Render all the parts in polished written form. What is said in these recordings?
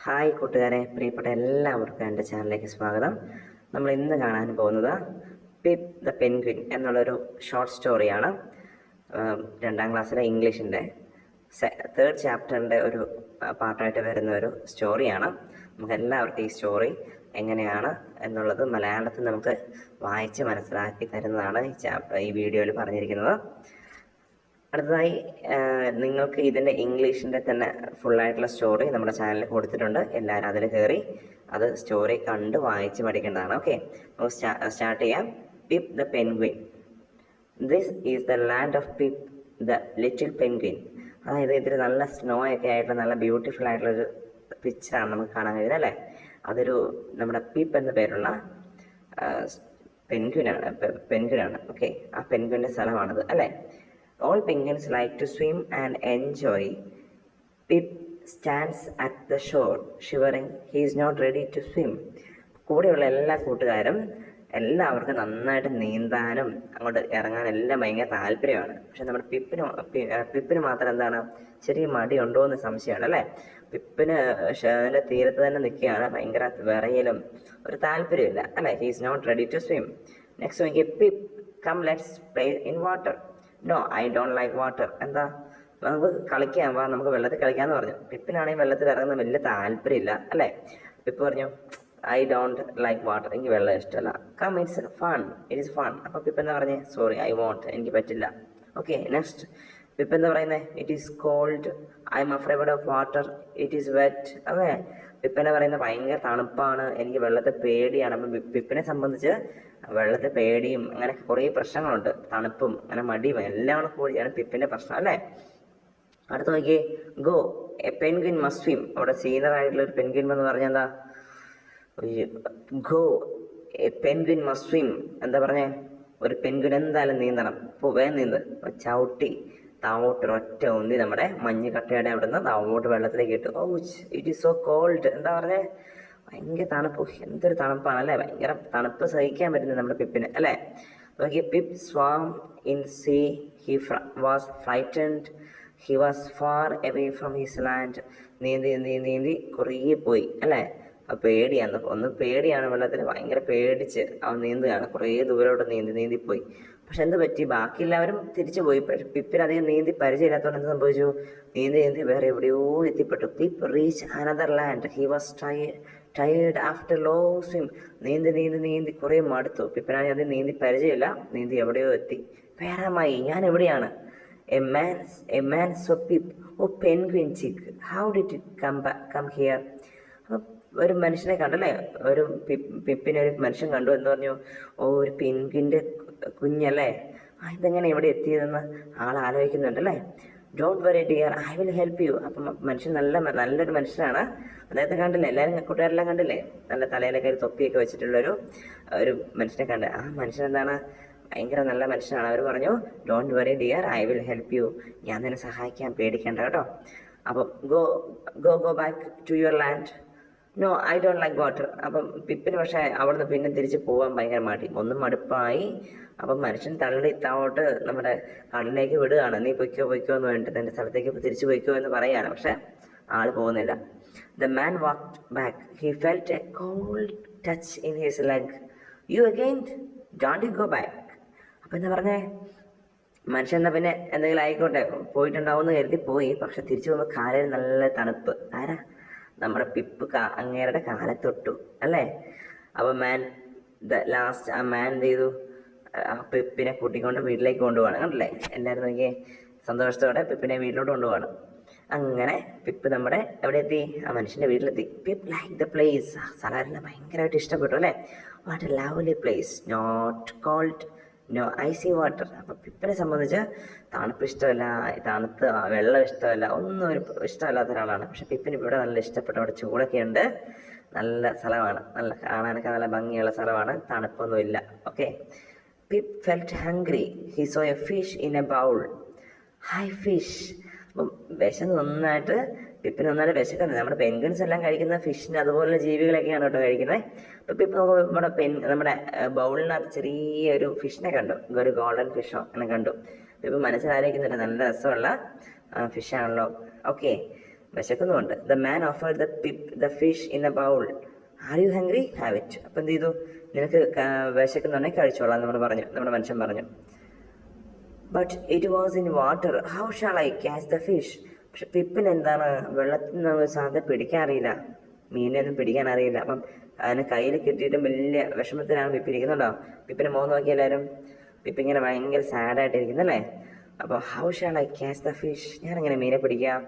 Hi കൂട്ടുകാരെ, പ്രിയപ്പെട്ട എല്ലാവർക്കും എൻ്റെ ചാനലിലേക്ക് സ്വാഗതം. നമ്മൾ ഇന്ന് കാണാൻ പോകുന്നത് പിപ്പ് ദ പെൻഗ്വിൻ എന്നുള്ളൊരു ഷോർട്ട് സ്റ്റോറിയാണ്. 2ാം ക്ലാസ്സിലെ ഇംഗ്ലീഷിൻ്റെ 3rd ചാപ്റ്ററിൻ്റെ ഒരു പാർട്ടായിട്ട് വരുന്ന ഒരു സ്റ്റോറിയാണ്. നമുക്ക് എല്ലാവർക്കും ഈ സ്റ്റോറി എങ്ങനെയാണ് എന്നുള്ളത് മലയാളത്തിൽ നമുക്ക് വായിച്ച് മനസ്സിലാക്കി തരുന്നതാണ് ഈ വീഡിയോയിൽ പറഞ്ഞിരിക്കുന്നത്. അടുത്തതായി നിങ്ങൾക്ക് ഇതിൻ്റെ ഇംഗ്ലീഷിൻ്റെ തന്നെ ഫുള്ളായിട്ടുള്ള സ്റ്റോറി നമ്മുടെ ചാനലിൽ കൊടുത്തിട്ടുണ്ട്. എല്ലാവരും അതിൽ കയറി അത് സ്റ്റോറി കണ്ട് വായിച്ച് പഠിക്കേണ്ടതാണ്. ഓക്കെ, നമുക്ക് സ്റ്റാർട്ട് ചെയ്യാം. Pip the penguin. This is the land of pip the little penguin. അതായത് ഇതിൽ നല്ല സ്നോ ഒക്കെ ആയിട്ടുള്ള നല്ല ബ്യൂട്ടിഫുൾ ആയിട്ടുള്ളൊരു പിക്ചറാണ് നമുക്ക് കാണാൻ കഴിയുന്നത് അല്ലേ. അതൊരു നമ്മുടെ പിപ്പ് എന്ന പേരുള്ള പെൻഗ്വിനാണ്. ഓക്കെ, ആ പെൻഗ്വിൻ്റെ സ്ഥലമാണത് അല്ലേ. All penguins like to swim and enjoy. Pip stands at the shore, shivering. He is not ready to swim. കൂടെയുള്ള എല്ലാ കൂട്ടുകാരും എല്ലാവർക്കും നന്നായിട്ട് നീന്താനും അങ്ങോട്ട് ഇറങ്ങാനും എല്ലാം ഭയങ്കര താല്പര്യമാണ്. പക്ഷെ നമ്മുടെ പിപ്പിന് മാത്രം എന്താണ്, ചെറിയ മടിയുണ്ടോ എന്ന് സംശയമാണ് അല്ലേ. പിപ്പിന് അതിൻ്റെ തീരത്ത് തന്നെ നിൽക്കുകയാണ്, ഭയങ്കര വിറയലും ഒരു താല്പര്യമില്ല അല്ലേ. He is not ready to swim. Next നോക്കിയ Pip come let's play in water. No, I don't like water. എന്താ, നമുക്ക് കളിക്കാൻ വാ, നമുക്ക് വെള്ളത്തിൽ കളിക്കാമെന്ന് പറഞ്ഞു. പിപ്പിനാണെങ്കിൽ വെള്ളത്തിൽ ഇറങ്ങുന്ന വലിയ താല്പര്യമില്ല അല്ലേ. പിപ്പ് പറഞ്ഞു ഐ ഡോണ്ട് ലൈക്ക് വാട്ടർ, എനിക്ക് വെള്ളം ഇഷ്ടമല്ല. Come it's fun, it is fun. അപ്പോൾ പിപ്പ് എന്താ പറഞ്ഞേ, സോറി ഐ വോണ്ട്, എനിക്ക് പറ്റില്ല. ഓക്കെ, നെക്സ്റ്റ് പിപ്പ് എന്താ പറയുന്നത്, it is cold, I am afraid of water, it is wet. Okay, പിപ്പിനെ പറയുന്നത് ഭയങ്കര തണുപ്പാണ്, എനിക്ക് വെള്ളത്തെ പേടിയാണ്. അപ്പം പിപ്പിനെ സംബന്ധിച്ച് വെള്ളത്തെ പേടിയും അങ്ങനെ കുറേ പ്രശ്നങ്ങളുണ്ട്. തണുപ്പും അങ്ങനെ മടിയും എല്ലാം കൂടിയാണ് പിപ്പിൻ്റെ പ്രശ്നം അല്ലേ. അടുത്ത് നോക്കിയേ, go A penguin must swim. അവിടെ സീനിയറായിട്ടുള്ള ഒരു പെൻഗ്വിൻ എന്ന് പറഞ്ഞാൽ എന്താ, go A penguin must swim. എന്താ പറഞ്ഞേ, ഒരു പെൻഗ്വിൻ എന്തായാലും നീന്തണം. ഇപ്പോൾ വേഗം നീന്ത്. ചവിട്ടി താവോട്ട് ഒറ്റ ഉന്തി നമ്മുടെ മഞ്ഞ് കട്ടയുടെ അവിടെ നിന്ന് താവോട്ട് വെള്ളത്തിലേക്ക് ഇട്ടു. Oh it is so cold. എന്താ പറഞ്ഞേ, ഭയങ്കര തണുപ്പ്. എന്തൊരു തണുപ്പാണ് അല്ലേ, ഭയങ്കര തണുപ്പ് സഹിക്കാൻ പറ്റുന്നത് നമ്മുടെ പിപ്പിന് അല്ലേ. നോക്കിയ Pip swam in sea. He was frightened. He was far away from his land. നീന്തി കുറേ പോയി അല്ലേ. പേടിയാണ്, ഒന്ന് പേടിയാണ് വെള്ളത്തിൽ, ഭയങ്കര പേടിച്ച് അവൻ നീന്തുകയാണ്. കുറേ ദൂരോട്ട് നീന്തിപ്പോയി. പക്ഷെ എന്ത് പറ്റി, ബാക്കി എല്ലാവരും തിരിച്ചു പോയി. പക്ഷെ പിപ്പിന് അധികം നീന്തി പരിചയമില്ലാത്തതുകൊണ്ട് എന്ത് സംഭവിച്ചു, നീന്തി വേറെ എവിടെയോ എത്തിപ്പെട്ടു. Pip reach another land. He was tired after long swim. നീന്തി കുറേ മടുത്തു. പിപ്പിനാണെങ്കിൽ അത് നീന്തി പരിചയമില്ല, നീന്തി എവിടെയോ എത്തി. വേറെമായി, ഞാൻ എവിടെയാണ്. A man saw Pip, oh penguin chick, how did it come here. അപ്പം ഒരു മനുഷ്യനെ കണ്ടല്ലേ, ഒരു പിപ്പിനെ ഒരു മനുഷ്യൻ കണ്ടു. എന്ന് പറഞ്ഞു, ഓ ഒരു പെൻഗ്വിൻ്റെ കുഞ്ഞല്ലേ, ഇതെങ്ങനെ ഇവിടെ എത്തിയതെന്ന് ആൾ ആലോചിക്കുന്നുണ്ടല്ലേ. Don't worry dear, I will help you. അപ്പം മനുഷ്യൻ നല്ലൊരു മനുഷ്യനാണ്. അദ്ദേഹത്തെ കണ്ടില്ലേ, എല്ലാവരും കൂട്ടുകാരെല്ലാം കണ്ടില്ലേ, നല്ല തലയിലൊക്കെ ഒരു തൊപ്പിയൊക്കെ വെച്ചിട്ടുള്ളൊരു മനുഷ്യനെ കണ്ട്. ആ മനുഷ്യൻ എന്താണ്, ഭയങ്കര നല്ല മനുഷ്യനാണ്. അവർ പറഞ്ഞു don't worry dear, I will help you, ഞാൻ നിന്നെ സഹായിക്കാൻ, പേടിക്കേണ്ട കേട്ടോ. അപ്പം go back to your land. No I don't like water. അപ്പം പിപ്പിന് പക്ഷേ അവിടുന്ന് പിന്നെ തിരിച്ച് പോകാൻ ഭയങ്കര മടി, ഒന്നും മടുപ്പായി. അപ്പം മനുഷ്യൻ തള്ളി താവോട്ട് നമ്മുടെ കടലിലേക്ക് വിടുകയാണ്. നീ പൊയ്ക്കോ എന്ന് വേണ്ടിയിട്ട് എൻ്റെ സ്ഥലത്തേക്ക് തിരിച്ചു പൊയ്ക്കോ എന്ന് പറയുകയാണ്. പക്ഷെ ആൾ പോകുന്നില്ല. The man walked back. He felt a cold touch in his leg. You again, don't you go back. അപ്പം എന്താ പറഞ്ഞേ, മനുഷ്യൻ എന്നാൽ പിന്നെ എന്തെങ്കിലും ആയിക്കോട്ടെ, പോയിട്ടുണ്ടാവും എന്ന് കരുതി പോയി. പക്ഷെ തിരിച്ചു പോകുമ്പോൾ കാലിൽ നല്ല തണുപ്പ്. ആരാ, നമ്മുടെ പിപ്പ് അങ്ങേരുടെ കാലത്തൊട്ടു അല്ലേ. അപ്പോൾ ലാസ്റ്റ് ആ മാൻ എന്ത് ചെയ്തു, ആ പിപ്പിനെ കൂട്ടിക്കൊണ്ട് വീട്ടിലേക്ക് കൊണ്ടുപോവാണ്. കണ്ടല്ലേ, എല്ലാവരും നോക്കിയേ സന്തോഷത്തോടെ പിപ്പിനെ വീട്ടിലോട്ട് കൊണ്ടുപോവാണ്. അങ്ങനെ പിപ്പ് നമ്മുടെ എവിടെ എത്തി, ആ മനുഷ്യൻ്റെ വീട്ടിലെത്തി. Pip like the place. ആ സ്ഥലമെല്ലാം ഭയങ്കരമായിട്ട് ഇഷ്ടപ്പെട്ടു അല്ലേ. What a lovely place, not cold, no icy water. അപ്പം പിപ്പിനെ സംബന്ധിച്ച് തണുപ്പ് ഇഷ്ടമല്ല, തണുത്ത് വെള്ളം ഇഷ്ടമല്ല, ഒന്നും ഒരു ഇഷ്ടമല്ലാത്ത ഒരാളാണ്. പക്ഷെ പിപ്പിന് ഇവിടെ നല്ല ഇഷ്ടപ്പെട്ടു. അവിടെ ചൂടൊക്കെ ഉണ്ട്, നല്ല സ്ഥലമാണ്, നല്ല കാണാനൊക്കെ നല്ല ഭംഗിയുള്ള സ്ഥലമാണ്, തണുപ്പൊന്നുമില്ല. Okay, Pip felt hungry. He saw a fish in a bowl. Hi fish. അപ്പം നന്നായിട്ട് പിപ്പിന് നന്നായിട്ട് വിശക്കുന്നത്. നമ്മുടെ പെൻഗ്വിൻസ് എല്ലാം കഴിക്കുന്ന ഫിഷിന് അതുപോലുള്ള ജീവികളൊക്കെയാണ് കേട്ടോ കഴിക്കുന്നത്. അപ്പം പിപ്പ് നമ്മുടെ ബൗളിനകത്ത് ചെറിയൊരു ഫിഷിനെ കണ്ടു, ഒരു ഗോൾഡൻ ഫിഷോ അങ്ങനെ കണ്ടു. പിപ്പ് മനസ്സിലാലോചിക്കുന്നുണ്ട്, നല്ല രസമുള്ള ഫിഷാണല്ലോ. ഓക്കെ, വിശക്കുന്നുണ്ട്. The man offered the Pip the fish in a bowl. Are you hungry? Have it. അപ്പം എന്ത് ചെയ്തു? നിനക്ക് വിശക്കുന്നുണ്ടെങ്കിൽ കഴിച്ചോളാം നമ്മുടെ മനുഷ്യൻ പറഞ്ഞു. But it was in water, how shall I catch the fish? പക്ഷെ പിപ്പിന് എന്താണ്, വെള്ളത്തിൽ നിന്ന് സാധനം പിടിക്കാൻ അറിയില്ല, മീനൊന്നും പിടിക്കാൻ അറിയില്ല. അപ്പം അതിന് കയ്യിൽ കിട്ടിയിട്ടും വലിയ വിഷമത്തിലാണ് പിപ്പ് ഇരിക്കുന്നുണ്ടോ? പിപ്പിനെ മുഖം നോക്കി എല്ലാവരും. പിപ്പിങ്ങനെ ഭയങ്കര സാഡായിട്ടിരിക്കുന്നല്ലേ. അപ്പോൾ how shall I catch the fish? ഞാനെങ്ങനെ മീനെ പിടിക്കാം?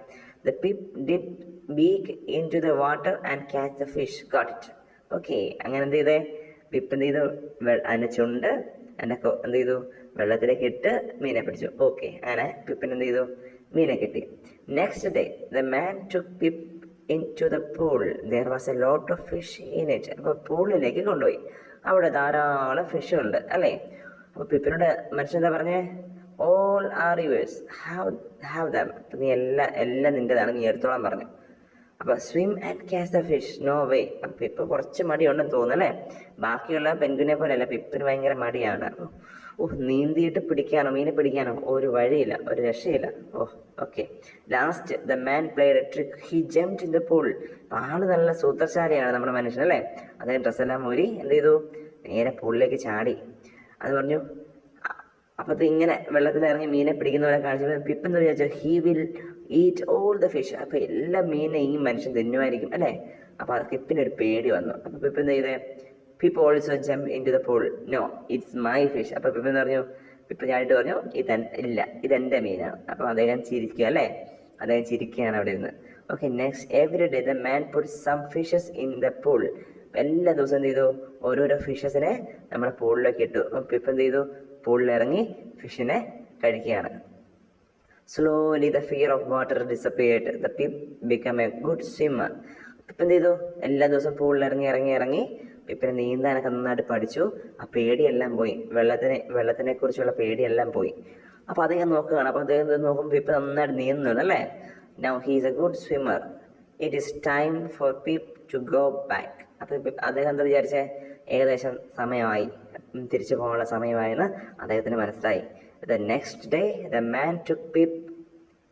The Pip did beak into the water and catch the fish, got it. Okay, അങ്ങനെ എന്ത് ചെയ്തേ? പിപ്പ് എന്ത് ചെയ്തു? അതിൻ്റെ ചുണ്ട് എന്ത് ചെയ്തു? വെള്ളത്തിലേക്ക് ഇട്ട് മീനെ പിടിച്ചു. ഓക്കെ, അങ്ങനെ പിപ്പിന് എന്ത് ചെയ്തു? മീനെ കിട്ടി. Next day the man took Pip into the pool. There was a lot of fish in it. അപ്പോൾ പൂളിലേക്ക് കൊണ്ടുപോയി. അവിടെ ധാരാളം ഫിഷ് ഉണ്ട് അല്ലേ. അപ്പോൾ പിപ്പിനോട് മനുഷ്യൻ എന്താ പറഞ്ഞേ? All are yours, have them. അപ്പം നീ എല്ലാം നിൻ്റെതാണ്, നീ എടുത്തോളാൻ പറഞ്ഞു. അപ്പോൾ swim and catch the fish, no way. അപ്പം പിപ്പ് കുറച്ച് മടിയുണ്ടെന്ന് തോന്നുന്നു അല്ലേ. ബാക്കിയുള്ള പെൻഗ്വിനെ പോലെയല്ല, പിപ്പിന് ഭയങ്കര മടിയാണ്. നീന്തിയിട്ട് പിടിക്കാനോ മീനെ പിടിക്കാനോ ഒരു വഴിയില്ല, ഒരു രക്ഷയില്ല. Okay. Last the man played A trick, he jumped in the pool. ആള് നല്ല സൂത്രശാലിയാണ് നമ്മുടെ മനുഷ്യൻ അല്ലേ. അദ്ദേഹം ഡ്രസ്സെല്ലാം ഊരി എന്ത് ചെയ്തു? നേരെ പൂളിലേക്ക് ചാടി. അത് പറഞ്ഞു. അപ്പത്തെ ഇങ്ങനെ വെള്ളത്തിലിറങ്ങി മീനെ പിടിക്കുന്നവരെ കാണിച്ചപ്പോൾ പിപ്പ് എന്ന് വിചാരിച്ചു, he will eat all the fish. അപ്പൊ എല്ലാ മീനെ ഈ മനുഷ്യൻ തിന്നുമായിരിക്കും അല്ലേ. അപ്പൊ അത് പിപ്പിനൊരു പേടി വന്നു. അപ്പൊ പിപ്പ് എന്ത് ചെയ്തേ? Pip also jump into the pool, no it's my fish. അപ്പൊ പിപ്പ് എന്ന് പറഞ്ഞു, പിപ്പ് ചാടിയിട്ട് പറഞ്ഞു, ഇതെന്റെ മീനാണ്. അപ്പൊ അദ്ദേഹം ചിരിക്കുക അല്ലേ. അദ്ദേഹം ചിരിക്കുകയാണ് അവിടെ നിന്ന്. Okay, next every day the man put some fishes in the pool. എല്ലാ ദിവസവും എന്ത് ചെയ്തു? ഓരോരോ ഫിഷസിനെ നമ്മുടെ പൂളിലേക്ക് ഇട്ടു. അപ്പം പിപ്പ് എന്ത് ചെയ്തു? പൂളിലിറങ്ങി ഫിഷിനെ കഴിക്കുകയാണ്. Slowly the fear of water disappeared. The pip become A good swimmer. Pip എന്ത് ചെയ്തു? എല്ലാ ദിവസവും പൂളിലിറങ്ങി പിപ്പിനെ നീന്താനൊക്കെ നന്നായിട്ട് പഠിച്ചു. ആ പേടിയെല്ലാം പോയി, വെള്ളത്തിനെ കുറിച്ചുള്ള പേടിയെല്ലാം പോയി. അപ്പോൾ അദ്ദേഹം നോക്കുകയാണ്. അപ്പോൾ അദ്ദേഹം നോക്കുമ്പോൾ പിപ്പ് നന്നായിട്ട് നീന്തുന്നുണ്ട് അല്ലേ. Now he is a good swimmer, it is time for Pip to go back. അപ്പോൾ അദ്ദേഹം എന്താ വിചാരിച്ചേ? ഏകദേശം സമയമായി, തിരിച്ചു പോകാനുള്ള സമയമായെന്ന് അദ്ദേഹത്തിന് മനസ്സിലായി. The next day the man took Pip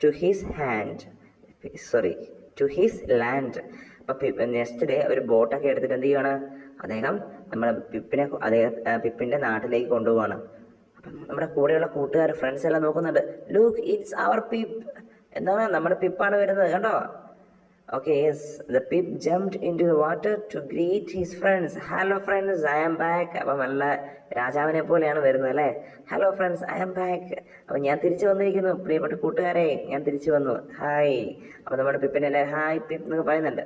to his land. അപ്പം നെക്സ്റ്റ് ഡേ ഒരു ബോട്ടൊക്കെ എടുത്തിട്ട് എന്ത് ചെയ്യുകയാണ്? അദ്ദേഹം നമ്മുടെ പിപ്പിൻ്റെ നാട്ടിലേക്ക് കൊണ്ടുപോവാണ്. അപ്പം നമ്മുടെ കൂടെയുള്ള കൂട്ടുകാർ, ഫ്രണ്ട്സ് എല്ലാം നോക്കുന്നുണ്ട്. Look, it's our Pip. എന്താണ്? നമ്മുടെ പിപ്പാണ് വരുന്നത്, കണ്ടോ? Okay, yes, the pip jumped into the water to greet his friends. Hello friends, I am back. അപ്പം നല്ല രാജാവിനെ പോലെയാണ് വരുന്നത് അല്ലേ. Hello friends, I am back. അപ്പം ഞാൻ തിരിച്ചു വന്നിരിക്കുന്നു, പ്രിയപ്പെട്ട കൂട്ടുകാരെ, ഞാൻ തിരിച്ചു വന്നു, ഹായ്. അപ്പം നമ്മുടെ പിപ്പിനെ എല്ലാവരും ഹായ് പിപ്പ് എന്നൊക്കെ പറയുന്നുണ്ട്.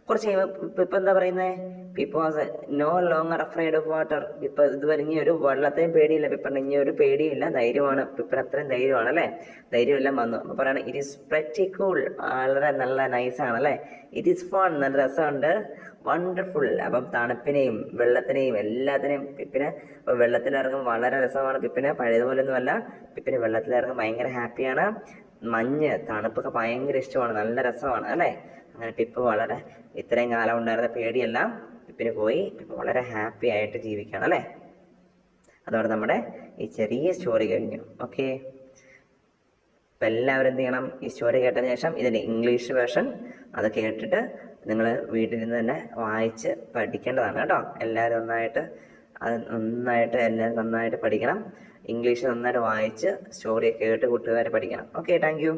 കുറച്ച് കഴിയുമ്പോൾ പിപ്പ് എന്താ പറയുന്നത്? Pip was no longer afraid of water. Pip ഇതുവരെ ഇനി ഒരു വെള്ളത്തെയും പേടിയില്ല. പിപ്പിന് ഇനി ഒരു പേടിയില്ല, ധൈര്യമാണ്. പിപ്പിന് അത്രയും ധൈര്യമാണ് അല്ലേ. ധൈര്യമെല്ലാം വന്നു. അപ്പോൾ പറയണം, ഇറ്റ് ഈസ് പ്രെറ്റി കൂൾ. വളരെ നല്ല നൈസാണ് അല്ലേ. ഇറ്റ് ഈസ് ഫൺ, നല്ല രസമുണ്ട്. വണ്ടർഫുൾ. അപ്പം തണുപ്പിനെയും വെള്ളത്തിനെയും എല്ലാത്തിനെയും പിപ്പിന് വെള്ളത്തിലിറങ്ങും വളരെ രസമാണ്. പിപ്പിന് പഴയതുപോലൊന്നുമല്ല, പിപ്പിന് വെള്ളത്തിലിറങ്ങും ഭയങ്കര ഹാപ്പിയാണ്. മഞ്ഞ് തണുപ്പൊക്കെ ഭയങ്കര ഇഷ്ടമാണ്, നല്ല രസമാണ് അല്ലേ. അങ്ങനെ പിപ്പ് വളരെ ഇത്രയും കാലം ഉണ്ടായിരുന്ന പേടിയെല്ലാം പിപ്പിന് പോയി. പിപ്പ് വളരെ ഹാപ്പി ആയിട്ട് ജീവിക്കുകയാണ് അല്ലേ. അതോടെ നമ്മുടെ ഈ ചെറിയ സ്റ്റോറി കഴിഞ്ഞു. ഓക്കെ, അപ്പം എല്ലാവരും എന്ത് ചെയ്യണം? ഈ സ്റ്റോറി കേട്ടതിന് ശേഷം ഇതിൻ്റെ ഇംഗ്ലീഷ് വേർഷൻ അത് കേട്ടിട്ട് നിങ്ങൾ വീട്ടിൽ നിന്ന് തന്നെ വായിച്ച് പഠിക്കേണ്ടതാണ് കേട്ടോ. എല്ലാവരും നന്നായിട്ട് പഠിക്കണം. ഇംഗ്ലീഷ് നന്നായിട്ട് വായിച്ച് സ്റ്റോറി കേട്ട് കൂട്ടുകാരെ പഠിക്കണം. Okay, thank you.